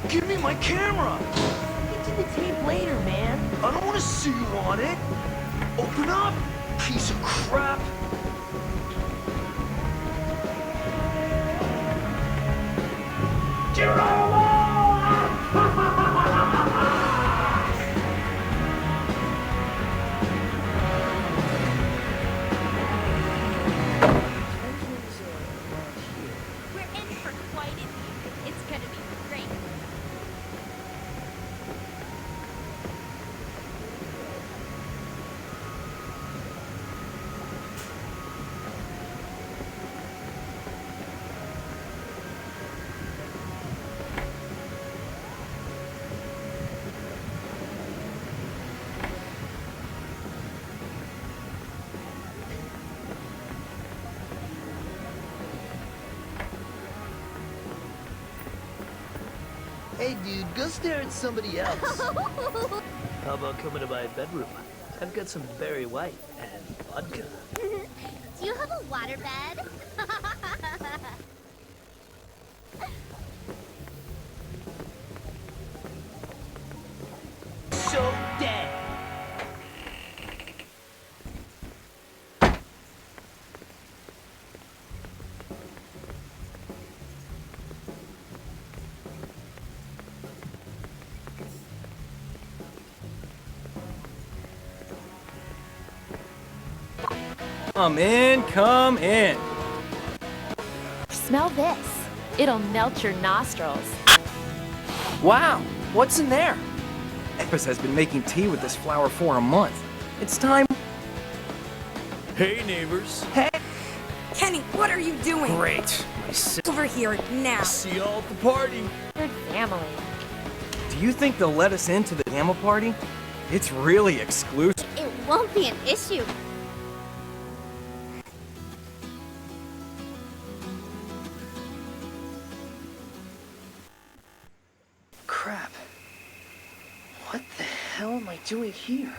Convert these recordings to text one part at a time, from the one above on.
Give me my camera! Get to the tape later, man. I don't want to see you on it! Open up, piece of crap! We're in for quite an evening. It's gonna be great. Hey dude, go stare at somebody else. How about coming to my bedroom? I've got some Barry White and vodka. Do you have a waterbed? So dead! Come in, come in. Smell this. It'll melt your nostrils. Wow, what's in there? Epis has been making tea with this flower for a month. It's time. Hey neighbors. Hey, Kenny, what are you doing? great. My sis- Over here now. See y'all at the party. Good family. Do you think they'll let us into the Gamma party? It's really exclusive. It won't be an issue. Crap. What the hell am I doing here?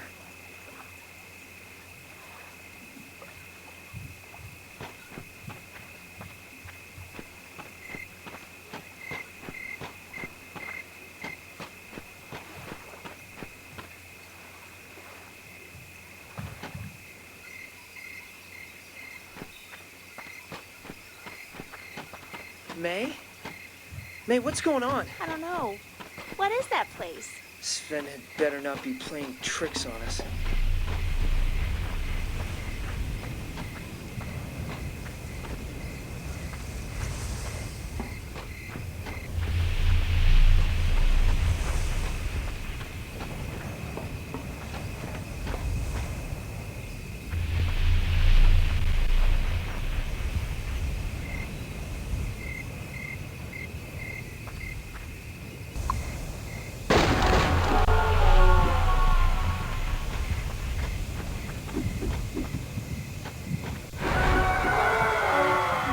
May? May, what's going on? I don't know. What is that place? Sven had better not be playing tricks on us.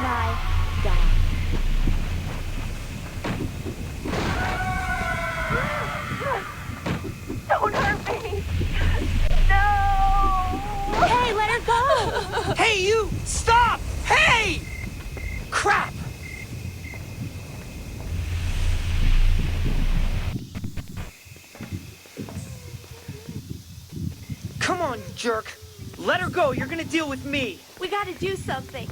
My God. Don't hurt me! No! Hey, let her go! Hey, you! Stop! Hey! Crap! Come on, you jerk! Let her go, you're gonna deal with me! We gotta do something.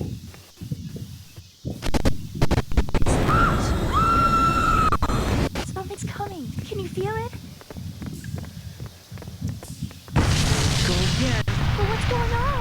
Something's coming. Can you feel it? Go again! But what's going on?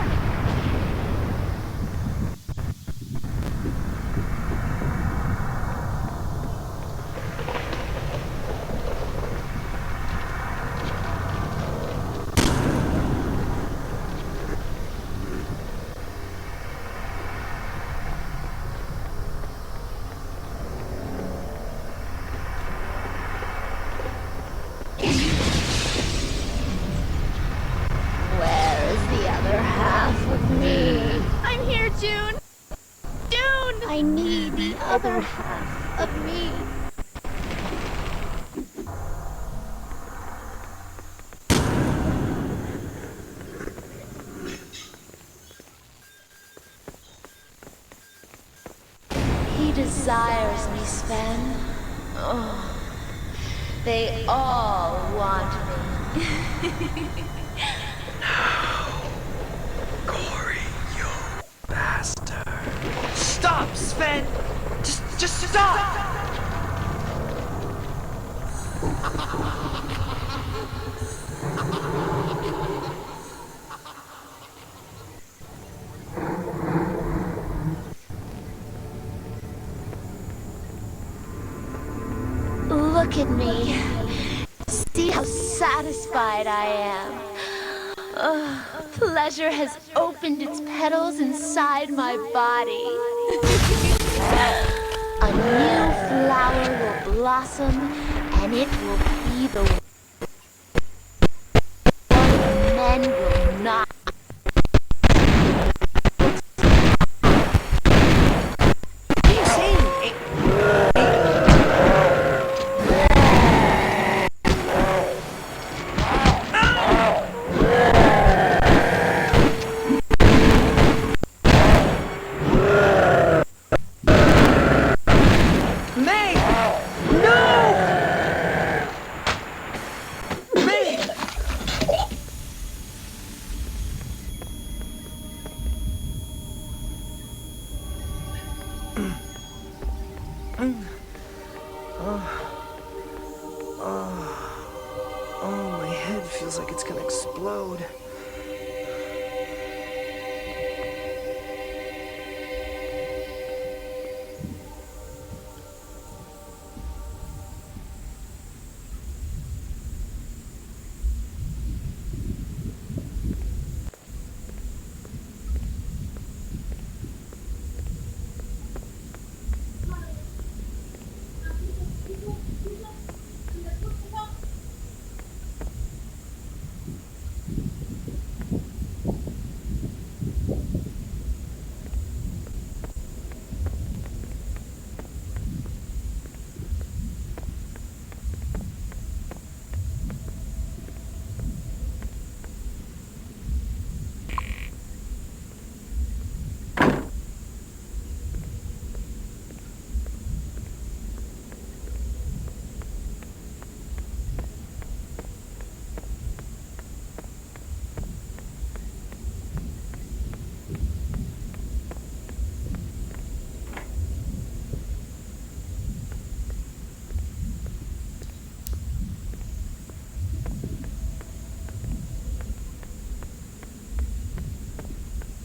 Where is the other half of me? I'm here, June! June! I need the other half of me. He desires me, Sven. Oh, They all want me. Corey, you bastard. Stop, Sven! Just stop! Look at me. See how satisfied I am. Pleasure has opened its petals inside my body. A new flower will blossom, and it will be the one men will not. What are you saying? May! No! May! Oh, my head feels like it's gonna explode.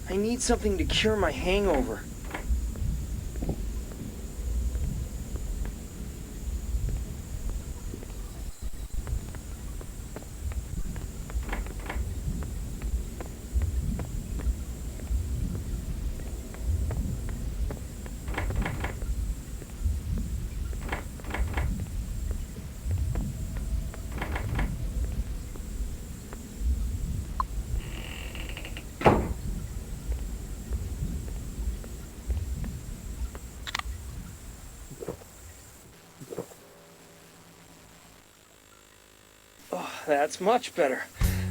I need something to cure my hangover. Oh, that's much better.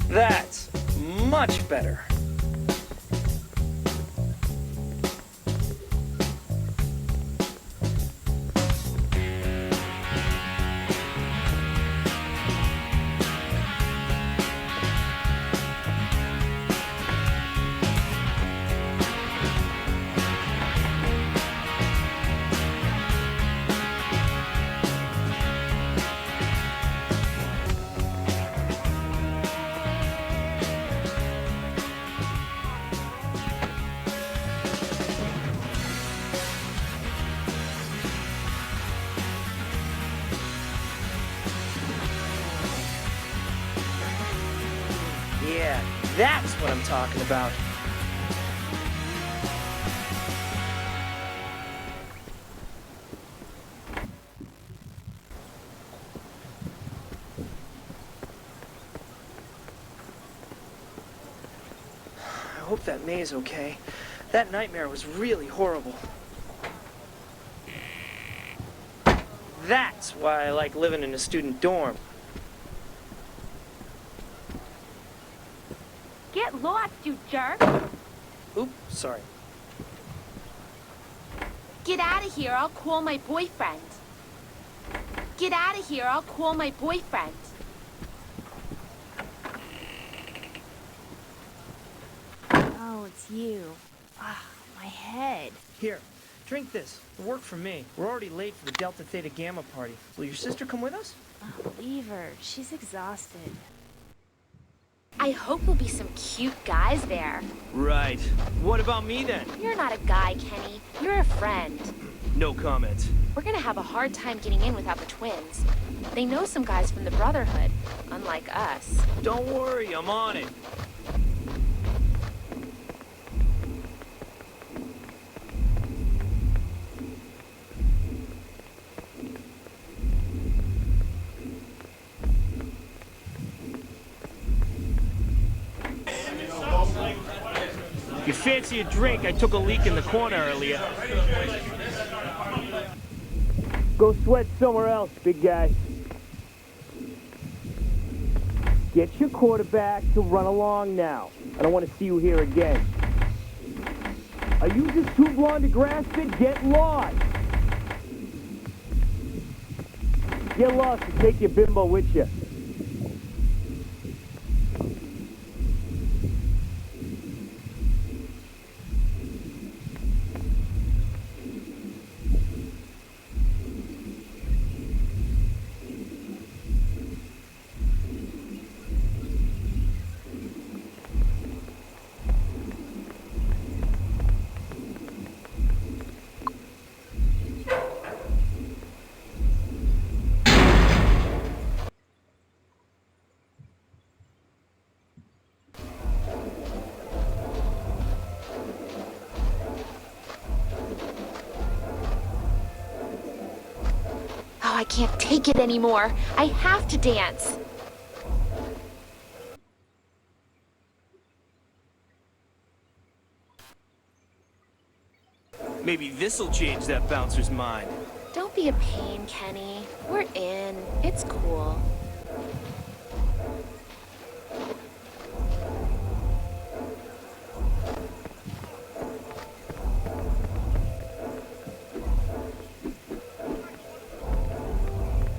That's much better. Yeah, that's what I'm talking about. I hope that May's okay. That nightmare was really horrible. That's why I like living in a student dorm. Get lost, you jerk! Oops, sorry. Get out of here, I'll call my boyfriend. Get out of here, I'll call my boyfriend. Oh, it's you. Ah, my head. Here, drink this. It'll work for me. We're already late for the Delta Theta Gamma party. Will your sister come with us? Oh, leave her. She's exhausted. I hope there'll be some cute guys there. Right. What about me then? You're not a guy, Kenny. You're a friend. No comment. We're gonna have a hard time getting in without the twins. They know some guys from the Brotherhood, unlike us. Don't worry, I'm on it. If you fancy a drink, I took a leak in the corner earlier. Go sweat somewhere else, big guy. Get your quarterback to run along now. I don't want to see you here again. Are you just too blonde to grasp it? Get lost! Get lost and take your bimbo with you. Oh, I can't take it anymore. I have to dance. Maybe this'll change that bouncer's mind. Don't be a pain, Kenny. We're in. It's cool.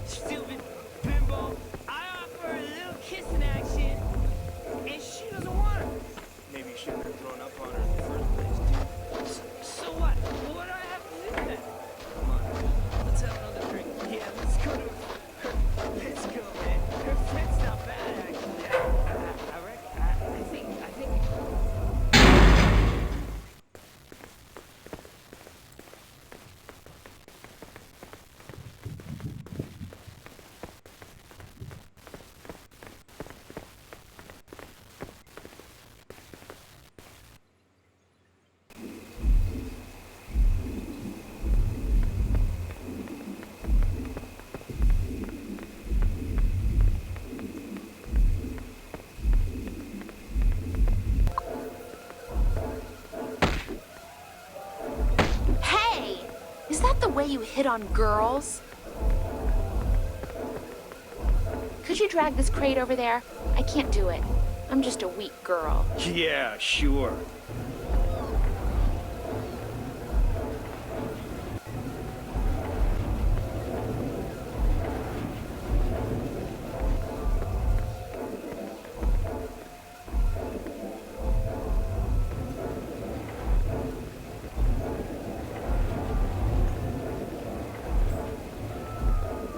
Stupid bimbo. I offer her a little kissing action, and she doesn't want it. Maybe you shouldn't have thrown up on her in the first place, dude. So what? What do I have to do then? Come on, let's have another drink. Yeah, let's go to let's go, man. Her friend's not bad, actually. I reckon. I think. Hey! Is that the way you hit on girls? Could you drag this crate over there? I can't do it. I'm just a weak girl. Yeah, sure.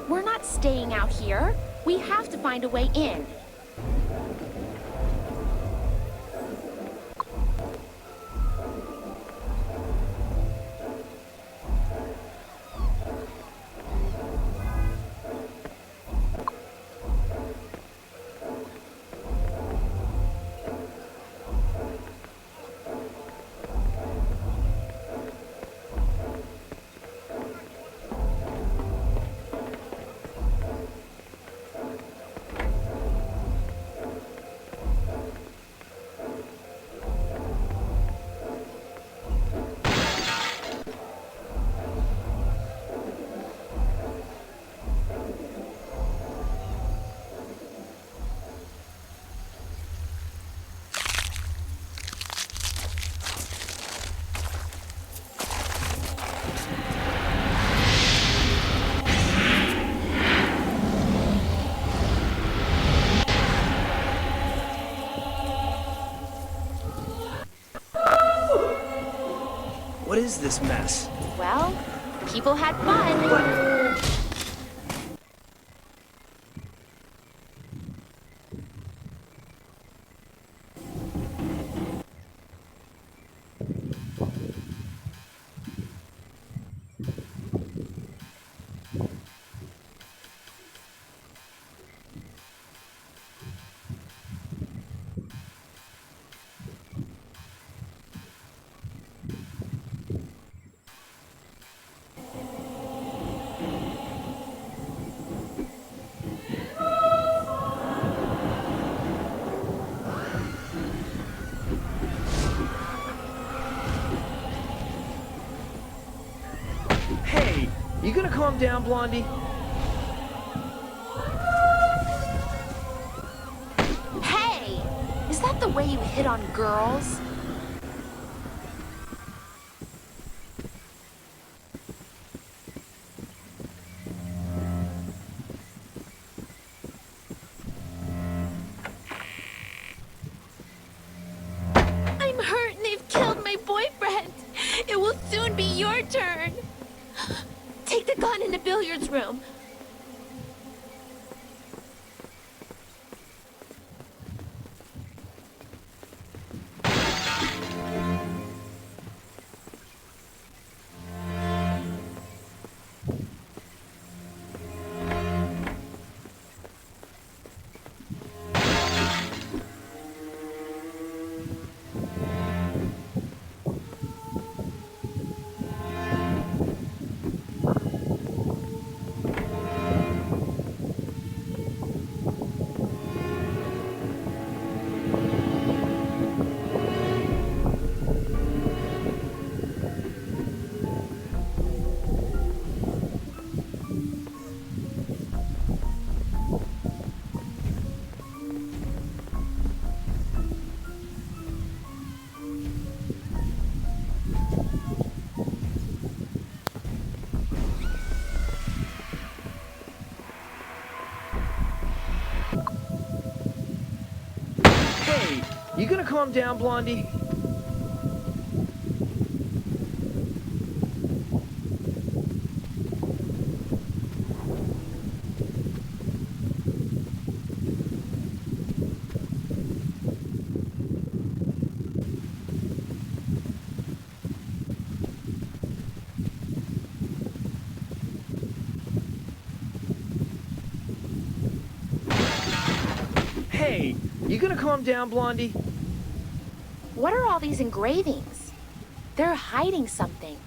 We're not staying out here. We have to find a way in. is this mess? Well, people had fun. Hey, you gonna calm down, Blondie? Hey! Is that the way you hit on girls? I'm hurt and they've killed my boyfriend. It will soon be your turn. Take the gun in the billiards room. Hey, you gonna calm down, Blondie? Hey, you gonna calm down, Blondie? What are all these engravings? They're hiding something.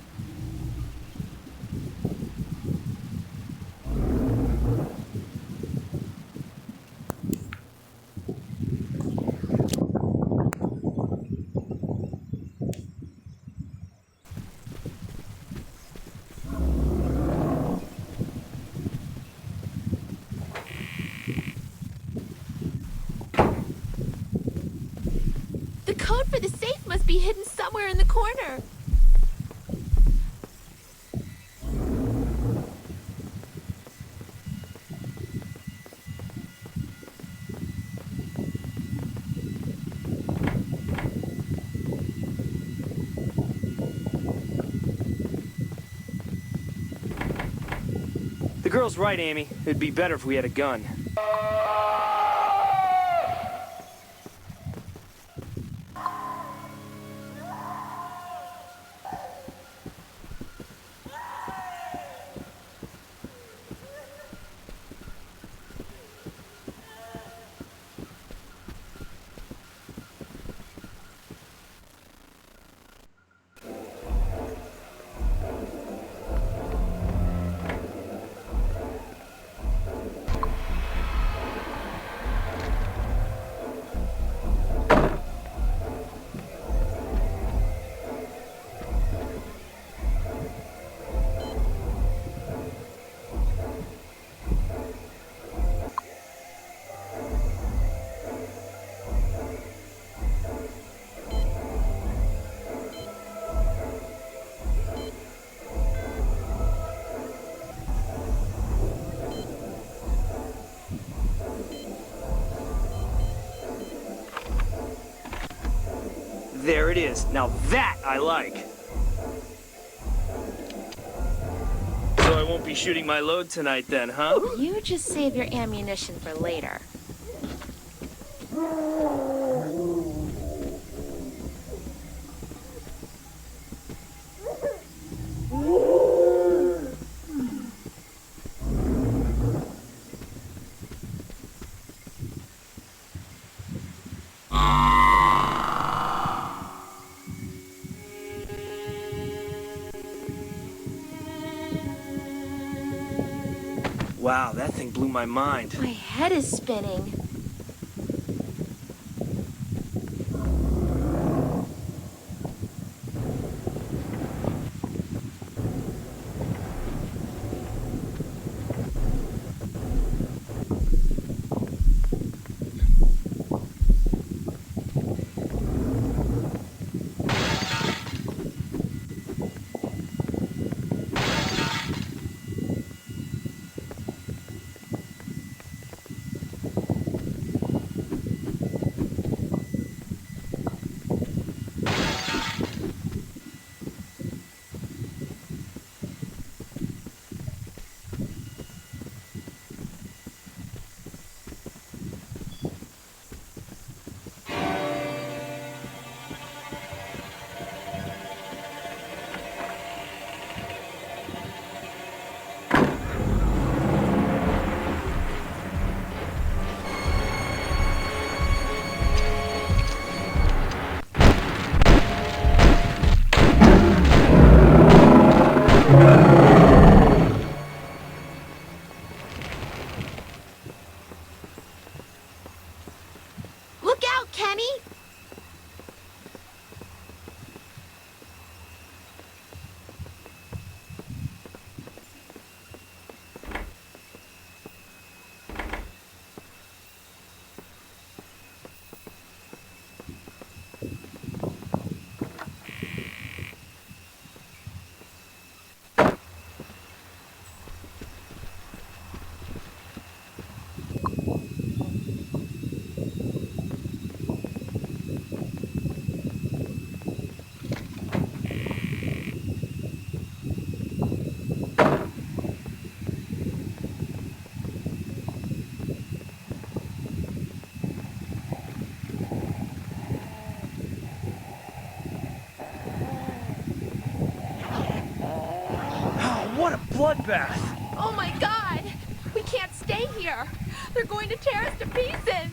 The code for the safe must be hidden somewhere in the corner. The girl's right, Amy. It'd be better if we had a gun. There it is. Now that I like. won't be shooting my load tonight then, huh? You just save your ammunition for later. Wow, that thing blew my mind. My head is spinning. Look out, Kenny! What a bloodbath! Oh my god! We can't stay here! They're going to tear us to pieces!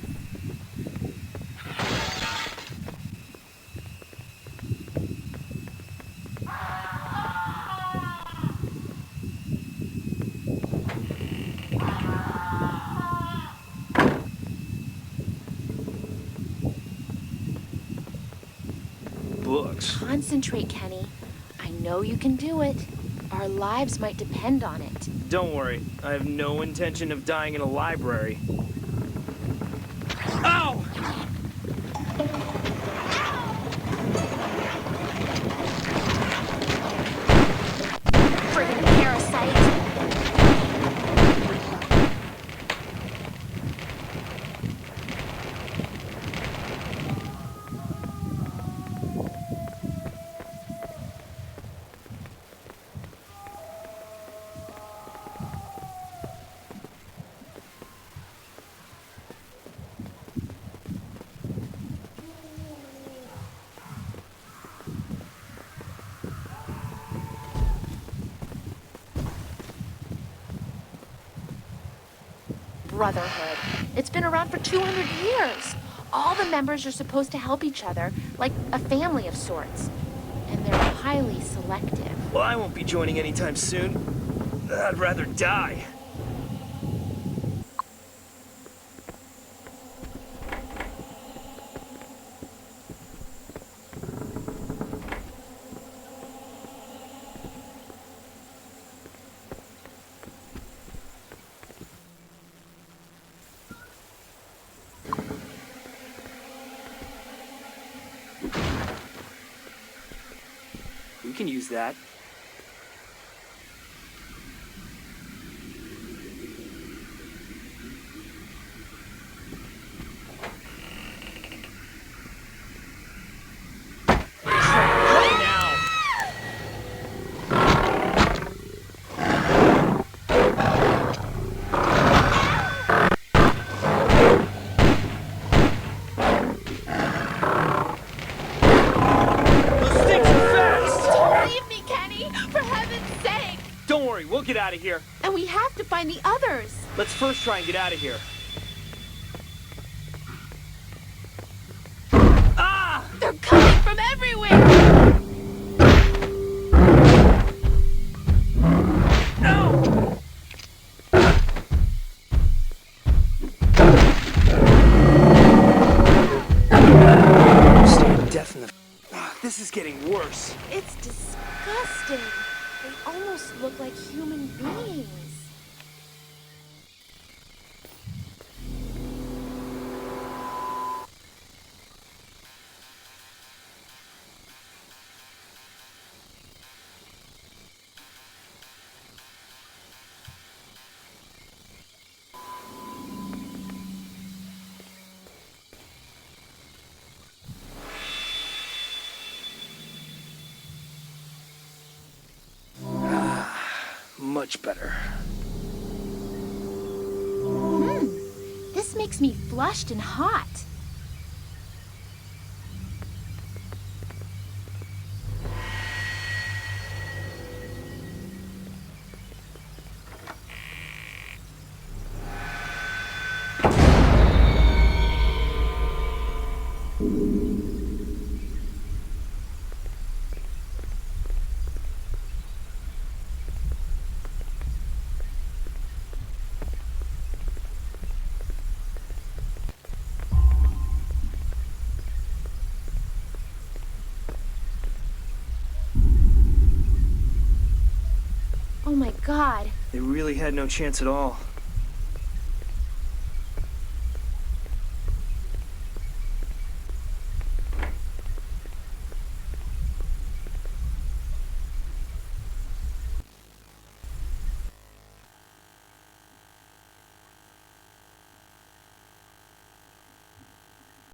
Books. Concentrate, Kenny. I know you can do it. Our lives might depend on it. Don't worry, I have no intention of dying in a library. Ow! Friggin' parasite! Brotherhood. It's been around for 200 years. All the members are supposed to help each other, like a family of sorts. And they're highly selective. Well, I won't be joining anytime soon. I'd rather die. We can use that. Right now. years. Let's first try and get out of here. They're coming from everywhere. Staying deaf in the... This is getting worse. It's disgusting. They almost look like human beings. Much better. This makes me flushed and hot. Oh my God. They really had no chance at all.